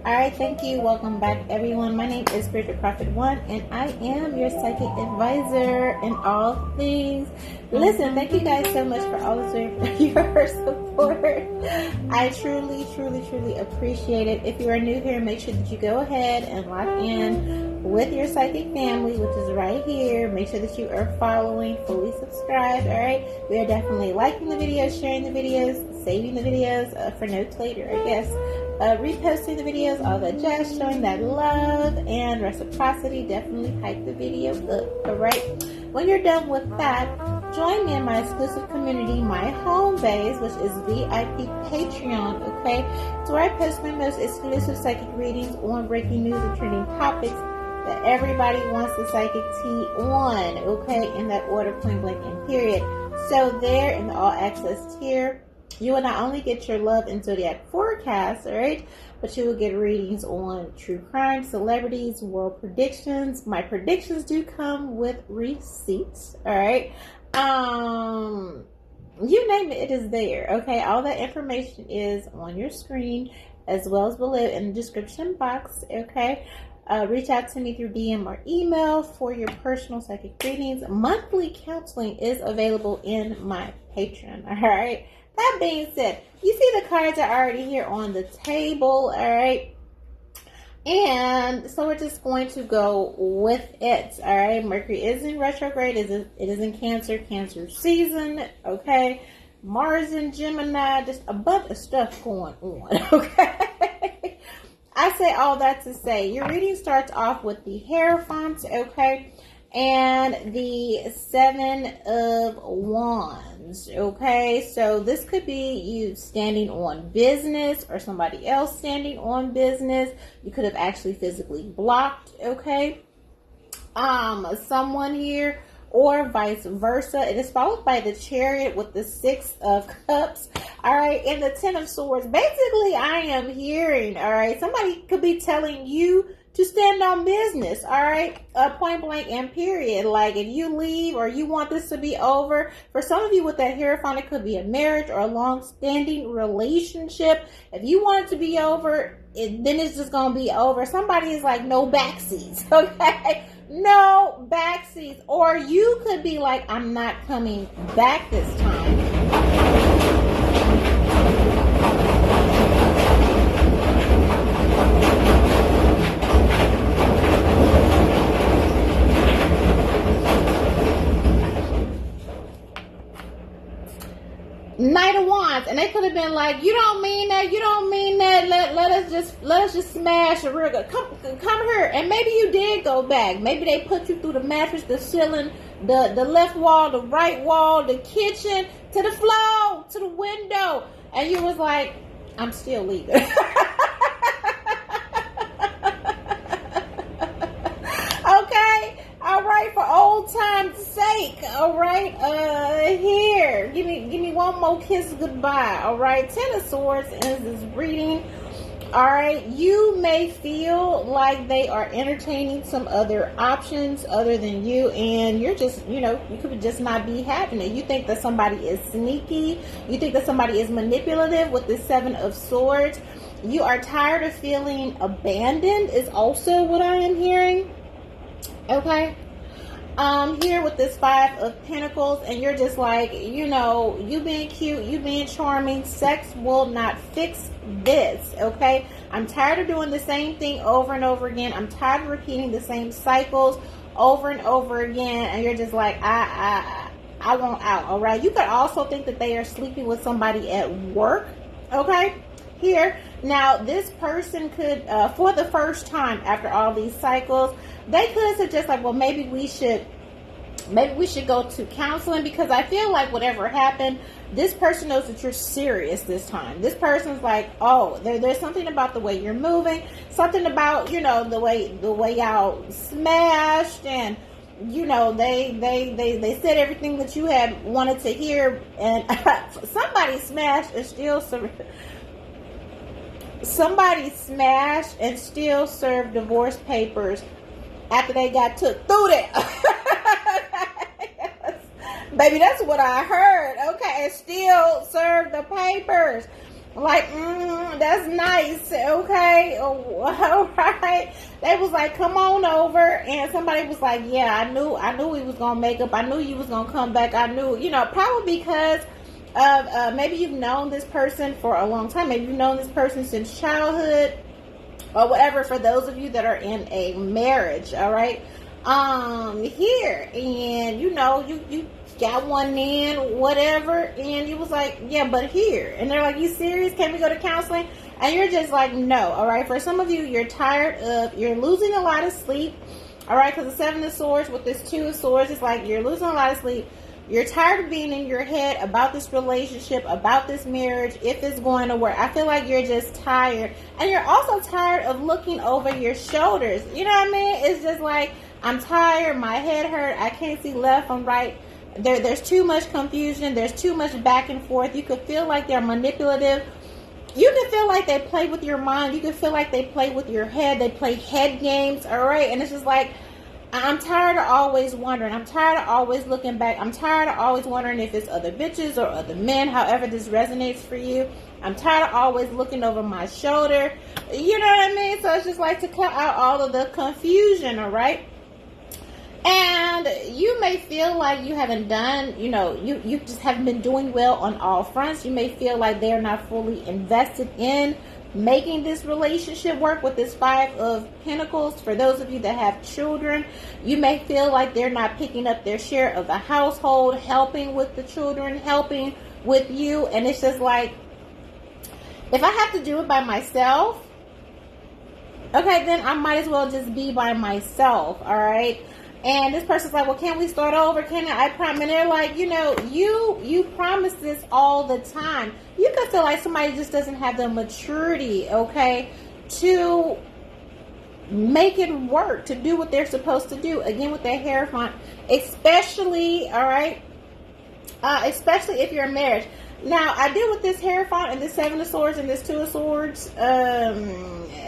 Alright, thank you. Welcome back, everyone. My name is Spiritual Prophet One, and I am your psychic advisor in all things. Listen, thank you guys so much for all of your support. I truly appreciate it. If you are new here, make sure that you go ahead and lock in with your psychic family, which is right here. Make sure that you are following, fully subscribed. Alright, we are definitely liking the videos, sharing the videos, saving the videos for notes later, I guess. Reposting the videos, all that jazz, showing that love and reciprocity. Definitely hype the video up. Alright, when you're done with that, join me in my exclusive community, my home base, which is VIP Patreon. Okay, it's where I post my most exclusive psychic readings on breaking news and trending topics that everybody wants the psychic tea on. Okay, in that order, point blank and period. So there, in the all access tier, you will not only get your love and zodiac forecast, alright, but you will get readings on true crime, celebrities, world predictions. My predictions do come with receipts, alright. You name it, it is there, okay? All that information is on your screen as well as below in the description box, okay? Reach out to me through DM or email for your personal psychic readings. Monthly counseling is available in my Patreon, alright? That being said, you see the cards are already here on the table, all right? And so we're just going to go with it, all right? Mercury is in retrograde. It is in Cancer season, okay? Mars in Gemini, just a bunch of stuff going on, okay? I say all that to say, your reading starts off with the Hierophant, okay? And the Seven of Wands, okay? So this could be you standing on business or somebody else standing on business. You could have actually physically blocked, okay? Someone here, or vice versa. It is followed by the Chariot with the Six of Cups, all right? And the Ten of Swords. Basically, I am hearing, all right? Somebody could be telling you to stand on business, all right? Point blank and period. Like, if you leave or you want this to be over, for some of you with that Hierophant, it could be a marriage or a long-standing relationship. If you want it to be over, then it's just going to be over. Somebody is like, no backseats, okay? No backseats. Or you could be like, I'm not coming back this time. Knight of Wands, and they could have been like, you don't mean that, let us just smash a real good, come here. And maybe you did go back. Maybe they put you through the mattress, the ceiling, the left wall, the right wall, the kitchen, to the floor, to the window, and you was like, I'm still leaving. Okay, all right, for old time's sake, all right, here, give me one more kiss goodbye, all right? Ten of Swords is this reading, all right? You may feel like they are entertaining some other options other than you, and you're just, you could just not be having it. You think that somebody is sneaky. You think that somebody is manipulative with the Seven of Swords. You are tired of feeling abandoned is also what I am hearing, okay? Here with this Five of Pentacles, and you're just like, you being cute, you being charming, sex will not fix this, okay? I'm tired of doing the same thing over and over again. I'm tired of repeating the same cycles over and over again, and you're just like, I want out, all right? You could also think that they are sleeping with somebody at work, okay? Here, now this person could, for the first time after all these cycles, they could suggest like, well, maybe we should go to counseling, because I feel like whatever happened, this person knows that you're serious this time. This person's like, oh, there's something about the way you're moving, something about, the way y'all smashed, and they said everything that you had wanted to hear, and somebody smashed and still served divorce papers after they got took through there. Baby, that's what I heard. Okay, and still serve the papers. Like, that's nice. Okay. Oh, all right. They was like, come on over. And somebody was like, yeah, I knew we was going to make up. I knew you was going to come back. I knew, probably because of, maybe you've known this person for a long time. Maybe you've known this person since childhood or whatever, for those of you that are in a marriage. All right. Here, and you got one in, whatever, and you was like, yeah, but here. And they're like, you serious? Can we go to counseling? And you're just like, no. All right. For some of you, you're losing a lot of sleep. All right. Because the 7 of Swords with this 2 of Swords, it's like you're losing a lot of sleep. You're tired of being in your head about this relationship, about this marriage, if it's going to work. I feel like you're just tired. And you're also tired of looking over your shoulders. You know what I mean? It's just like, I'm tired. My head hurt. I can't see left from right. There's too much confusion. There's too much back and forth. You could feel like they're manipulative. You can feel like they play with your mind. You can feel like they play with your head. They play head games. All right. And it's just like, I'm tired of always wondering. I'm tired of always looking back. I'm tired of always wondering if it's other bitches or other men, however this resonates for you. I'm tired of always looking over my shoulder. You know what I mean? So it's just like to cut out all of the confusion. All right. And you may feel like you haven't done, you just haven't been doing well on all fronts. You may feel like they're not fully invested in making this relationship work with this 5 of Pentacles. For those of you that have children, you may feel like they're not picking up their share of the household, helping with the children, helping with you. And it's just like, if I have to do it by myself, okay, then I might as well just be by myself. All right. And this person's like, well, can't we start over? Can I promise? And they're like, you promise this all the time. You could feel like somebody just doesn't have the maturity, okay, to make it work, to do what they're supposed to do. Again, with that Hierophant, especially, all right, especially if you're in marriage. Now, I deal with this Hierophant and this 7 of Swords and this 2 of Swords.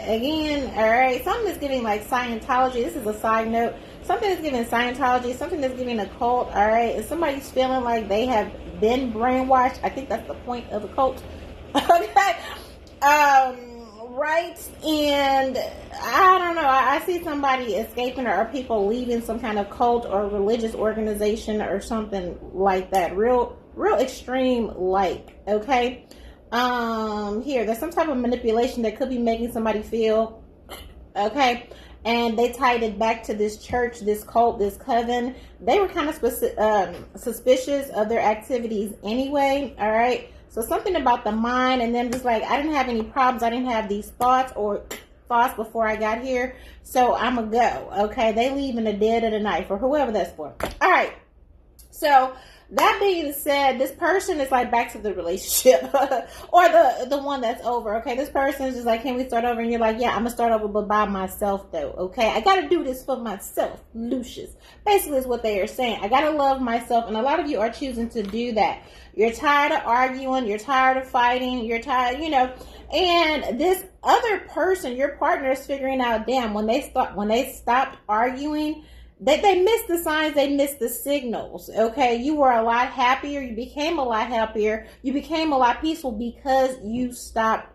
Again, all right, something is giving like Scientology. This is a side note. Something is giving Scientology, something that's giving a cult, all right? And somebody's feeling like they have been brainwashed. I think that's the point of a cult. Okay. Right? And I don't know. I see somebody escaping, or people leaving some kind of cult or religious organization or something like that. Real extreme like, okay? Here, there's some type of manipulation that could be making somebody feel, okay? And they tied it back to this church, this cult, this coven. They were kind of suspicious of their activities anyway, all right? So something about the mind, and then just like, I didn't have any problems. I didn't have these thoughts before I got here. So I'm going to go, okay? They leave in the dead of the night, for whoever that's for. All right. So that being said, this person is like back to the relationship or the one that's over. Okay, this person is just like, can we start over? And you're like, yeah, I'm gonna start over, but by myself though. Okay, I gotta do this for myself, Lucius. Basically, is what they are saying. I gotta love myself, and a lot of you are choosing to do that. You're tired of arguing. You're tired of fighting. You're tired, And this other person, your partner, is figuring out, damn, when they stopped arguing. They missed the signs, they missed the signals, okay? You were a lot happier, you became a lot happier, you became a lot peaceful because you stopped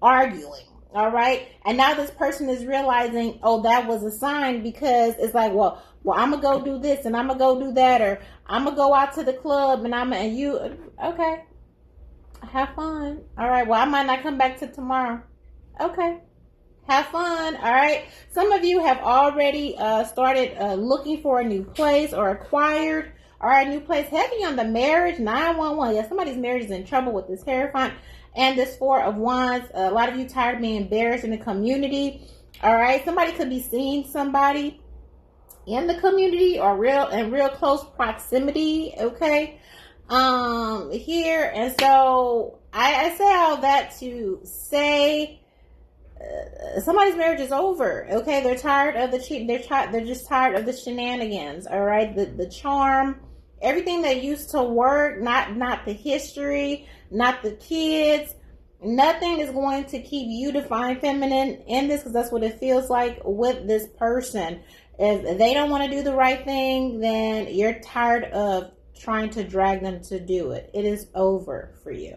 arguing, all right? And now this person is realizing, oh, that was a sign, because it's like, well, I'm going to go do this, and I'm going to go do that, or I'm going to go out to the club, okay, have fun. All right, well, I might not come back to tomorrow. Okay. Have fun, all right? Some of you have already started looking for a new place or acquired a new place. Heavy on the marriage, 911. Yeah, somebody's marriage is in trouble with this Hierophant and this 4 of Wands. A lot of you tired of being embarrassed in the community, all right? Somebody could be seeing somebody in the community or real close proximity, okay? Here, and so I say all that to say, somebody's marriage is over, okay? They're tired of the cheat. They're just tired of the shenanigans, all right? The charm, everything that used to work, not the history, not the kids. Nothing is going to keep you divine feminine in this, because that's what it feels like with this person. If they don't want to do the right thing, then you're tired of trying to drag them to do it. It is over for you.